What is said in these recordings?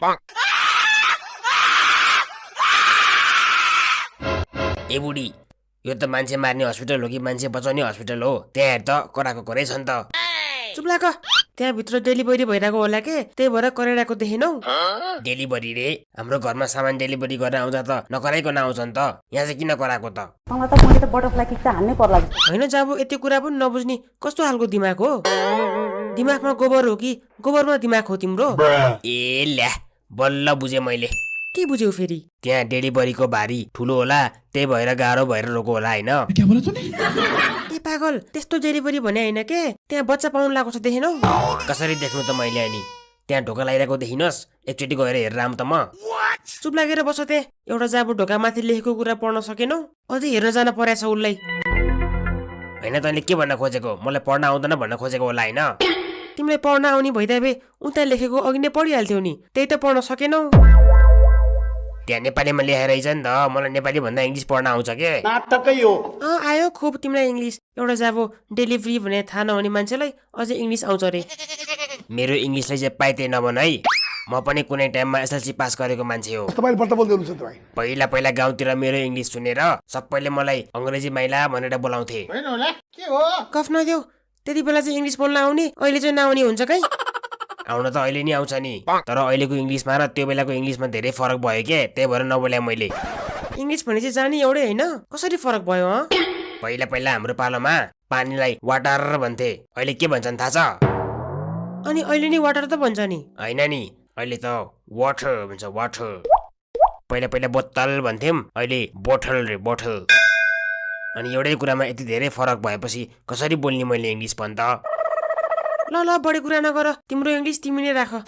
ए बुढी, यो त मान्छे मार्ने हस्पिटल हो कि मान्छे बचाउने हस्पिटल हो? त्यहाँ हेर त कराको करै छन् त। चुप लाग, त्यहाँ भित्र डेलिभरी भइरहेको होला के, त्यही भएर कराइरहेको देखेनौ? डेलिभरी रे? हाम्रो घरमा सामान डेलिभरी गर्न आउँदा त नकराइकन आउँछन् त, यहाँ चाहिँ किन कराको त? मलाई त मैले त बटरफ्लाई किक त हान्नै पर्ला। होइन जाबु, यति कुरा पनि नबुझ्ने कस्तो खालको दिमाग हो? दिमागमा गोबर हो कि गोबरमा दिमाग हो तिम्रो? ए ल्या, बल्ल बुझेँ मैले। के बुझ्यौ फेरि? त्यहाँ डेलिभरीको भारी ठुलो होला, त्यही भएर गाह्रो भएर रोको होला होइन? ए पागल, त्यस्तो डेलिभरी भने होइन के, त्यहाँ बच्चा पाउनु लागेको छ देखेनौ? कसरी देख्नु त मैले अनि? त्यहाँ ढोका लगाइरहेको देखिनुहोस्, एकचोटि गएर हेरेर आऊँ त म। चुप लागेर बस त्यहाँ। एउटा जाबु ढोकामाथि लेखेको कुरा पढ्न सकेनौ? अझै हेर्न जान परेछ उसलाई। होइन तैँले के भन्न खोजेको? मलाई पढ्न आउँदैन भन्न खोजेको होला होइन? तिमीलाई पढ्न आउने भइदिए भए उता लेखेको अघि नै पढिहाल्थ्यौ नि, त्यही त पढ्न सकेनौ। त्यहाँ नेपालीमा लेखेर रहेछ नि त, मलाई नेपाली भन्दा इङ्ग्लिस पढ्न आउँछ के? आयो खुब तिमीलाई इङ्ग्लिस। एउटा जाबो डेलिभरी भने थाहा नहुने मान्छेलाई अझै इङ्ग्लिस आउँछ रे। मेरो इङ्ग्लिसलाई चाहिँ पाइते नभन है। म पनि कुनै टाइममा एसएलसी पास गरेको मान्छे हो। पहिला पहिला गाउँतिर मेरो इङ्ग्लिस सुनेर सबैले मलाई अङ्ग्रेजी माइला भनेर बोलाउँथे। कफ नदेऊ, त्यति बेला चाहिँ इङ्ग्लिस बोल्न आउने, अहिले चाहिँ नआउने हुन्छ कहीँ? आउन त अहिले नि आउँछ नि, तर अहिलेको इङ्ग्लिसमा र त्यो बेलाको इङ्ग्लिसमा धेरै फरक भयो के, त्यही भएर नबोले मैले। इङ्ग्लिस भने चाहिँ जाने एउटै होइन, कसरी फरक भयो? पहिला पहिला हाम्रो पालोमा पानीलाई वाटर भन्थे, अहिले के भन्छन् थाहा छ? अनि अहिले नि वाटर त भन्छ नि? होइन नि, अहिले त वाटर भन्छ, वाटर। पहिला पहिला बोतल भन्थ्यौँ, अहिले बोटल रे बोटल। अनि एउटै कुरामा यति धेरै फरक भएपछि कसरी बोल्ने मैले इङ्ग्लिस भन् त? ल ल बढी कुरा नगर, तिम्रो इङ्ग्लिस तिमी नै राख।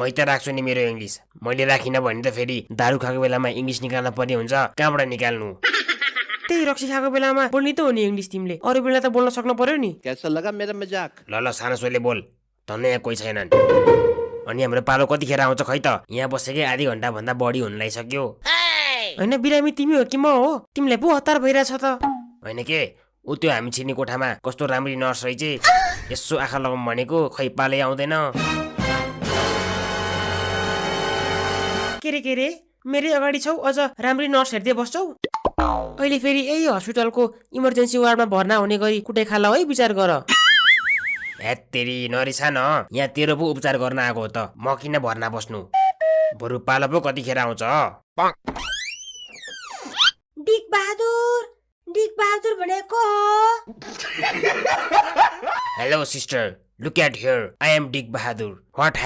मै त राख्छु नि मेरो इङ्ग्लिस। मैले राखिनँ भने त फेरि दारू खाएको बेलामा इङ्ग्लिस निकाल्न पर्ने हुन्छ, कहाँबाट निकाल्नु? त्यही रक्सी खाएको बेलामा बोल्ने त हो नि इङ्ग्लिस तिमीले, अरू बेला त बोल्न सक्नु पर्यो नि। ल ल सानो सोले बोल, धन्य यहाँ कोही छैनन्। अनि हाम्रो पालो कतिखेर आउँछ खै त? यहाँ बसेकै आधी घन्टा भन्दा बढी हुन लागिसक्यो। होइन बिरामी तिमी हो कि म हो? तिमीलाई पो हतार भइरहेछ त। होइन के, ऊ त्यो हामी छिर्ने कोठामा कस्तो राम्री नर्स रहेछ, यसो आँखा लगाउँ भनेको खै पालै आउँदैन। के रे मेरै अगाडि छौ, अझ राम्री नर्स हेर्दै बस्छौ? अहिले फेरि यही हस्पिटलको इमर्जेन्सी वार्डमा भर्ना हुने गरी कुटै खाला है, विचार गर। हेत्तेरी नरिसा न, यहाँ तेरो पो उपचार गर्न आएको हो त, म किन भर्ना बस्नु? बरु पालो पो कतिखेर आउँछ? डिक बहादुर भनेको? Hello sister, look at here, I am Dik Bahadur. What